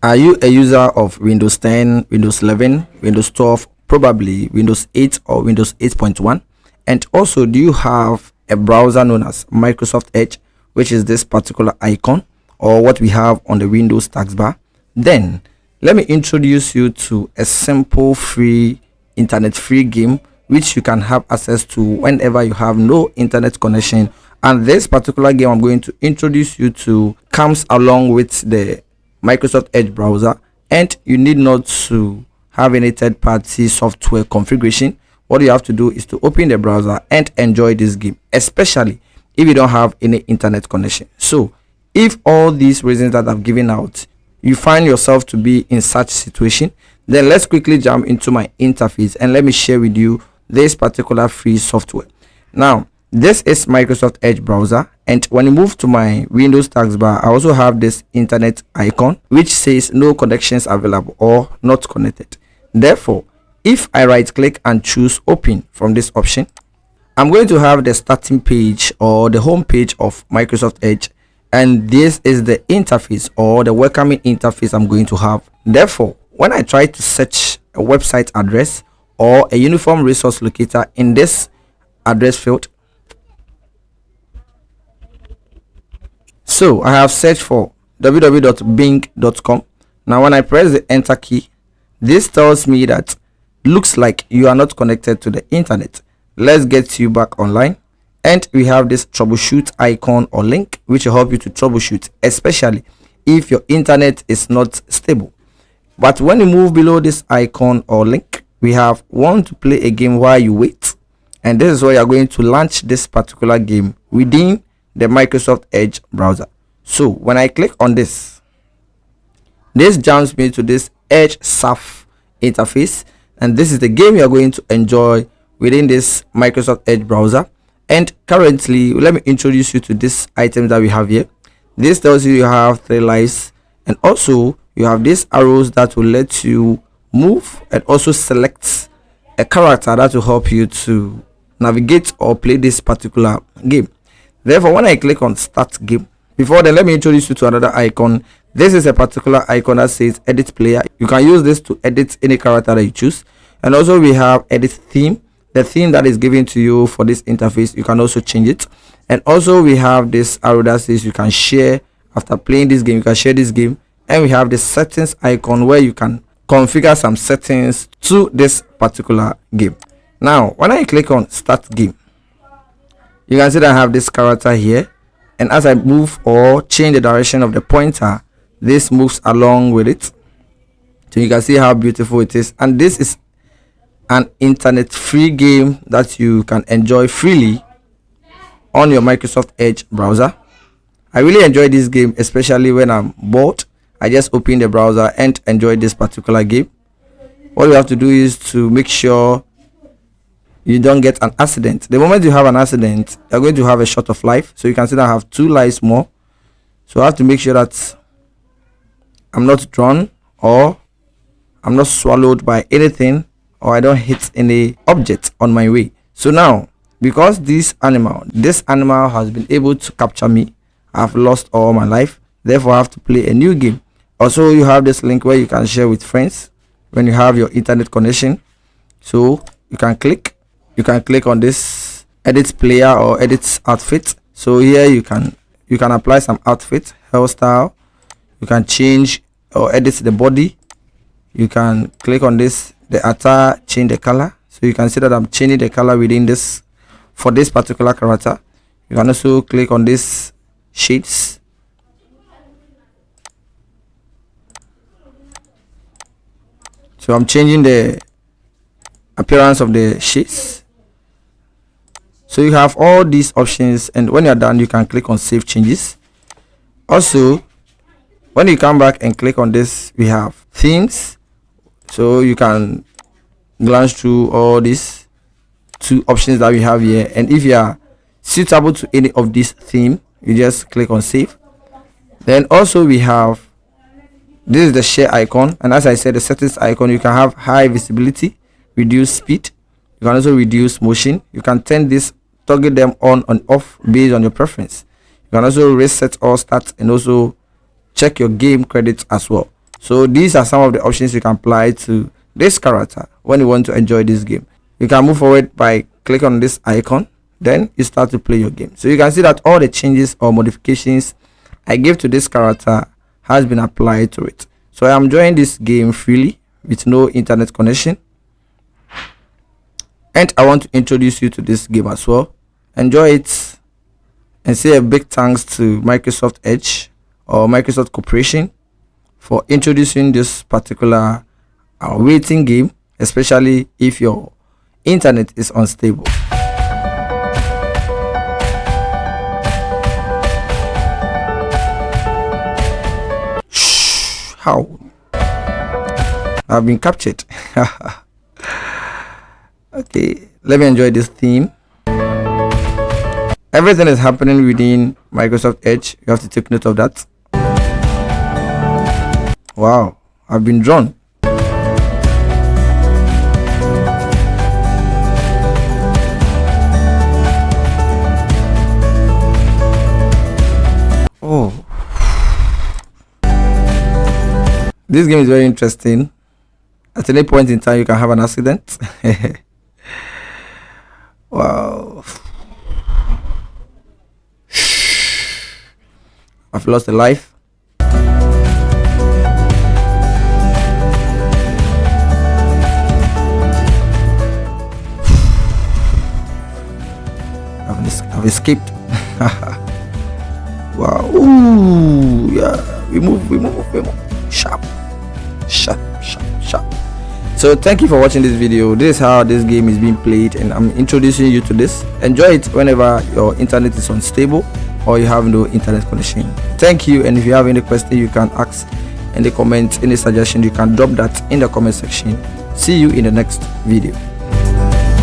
Are you a user of Windows 10, Windows 11, Windows 12, probably Windows 8 or Windows 8.1? And also, do you have a browser known as Microsoft Edge, which is this particular icon or what we have on the Windows taskbar? Then let me introduce you to a simple free internet free game which you can have access to whenever you have no internet connection. And this particular game I'm going to introduce you to comes along with the Microsoft Edge browser, and you need not to have any third-party software configuration. What you have to do is to open the browser and enjoy this game, especially if you don't have any internet connection. So if all these reasons that I've given out, you find yourself to be in such situation, then let's quickly jump into my interface and let me share with you this particular free software. Now, this is Microsoft Edge browser, and when you move to my Windows taskbar, I also have this internet icon which says no connections available or not connected. Therefore, if I right click and choose open from this option, I'm going to have the starting page or the home page of Microsoft Edge, and this is the interface or the welcoming interface I'm going to have. Therefore, when I try to search a website address or a uniform resource locator in this address field, so I have searched for www.bing.com. Now when I press the enter key, this tells me that looks like you are not connected to the internet. Let's get you back online, and we have this troubleshoot icon or link which will help you to troubleshoot, especially if your internet is not stable. But when you move below this icon or link, we have want to play a game while you wait, and this is where you are going to launch this particular game within the Microsoft Edge browser. So when I click on this jumps me to this Edge SAF interface, and this is the game you are going to enjoy within this Microsoft Edge browser. And currently, let me introduce you to this item that we have here. This tells you have 3 lives, and also you have these arrows that will let you move and also select a character that will help you to navigate or play this particular game. Therefore, when I click on start game, before then let me introduce you to another icon. This is a particular icon that says edit player. You can use this to edit any character that you choose. And also we have edit theme, the theme that is given to you for this interface. You can also change it. And also we have this arrow that says you can share. After playing this game, you can share this game. And we have the settings icon where you can configure some settings to this particular game. Now when I click on start game, you can see that I have this character here, and as I move or change the direction of the pointer, this moves along with it. So you can see how beautiful it is, and this is an internet free game that you can enjoy freely on your Microsoft Edge browser. I really enjoy this game, especially when I'm bored. I just open the browser and enjoy this particular game. What you have to do is to make sure you don't get an accident. The moment you have an accident, you're going to have a shot of life. So you can see that I have 2 lives more. So I have to make sure that I'm not drawn or I'm not swallowed by anything, or I don't hit any object on my way. So now, because this animal has been able to capture me, I've lost all my life. Therefore I have to play a new game. Also, you have this link where you can share with friends when you have your internet connection. So you can click on this edit player or edit outfit. So here you can apply some outfit, hairstyle. You can change or edit the body. You can click on this, the attire, change the color. So you can see that I'm changing the color within this for this particular character. You can also click on this shades. So I'm changing the appearance of the shades. So you have all these options, and when you're done, you can click on save changes. Also, when you come back and click on this, we have themes. So you can glance through all these 2 options that we have here, and if you are suitable to any of these theme, you just click on save. Then also we have this is the share icon, and as I said, the settings icon. You can have high visibility, reduce speed, you can also reduce motion. You can turn this, toggle them on and off based on your preference. You can also reset or start, and also check your game credits as well. So these are some of the options you can apply to this character when you want to enjoy this game. You can move forward by clicking on this icon, then you start to play your game. So you can see that all the changes or modifications I gave to this character has been applied to it. So I am enjoying this game freely with no internet connection, and I want to introduce you to this game as well. Enjoy it and say a big thanks to Microsoft Edge or Microsoft Corporation for introducing this particular waiting game, especially if your internet is unstable. How? I've been captured. Okay, let me enjoy this theme. Everything is happening within Microsoft Edge. You have to take note of that. Wow, I've been drawn. Oh, this game is very interesting. At any point in time, you can have an accident. Wow. I've lost a life. I've escaped. Wow. Ooh, yeah. We move. Sharp. So thank you for watching this video. This is how this game is being played, and I'm introducing you to this. Enjoy it whenever your internet is unstable or you have no internet connection. Thank you, and if you have any question you can ask in the comments, any suggestion you can drop that in the comment section. See you in the next video.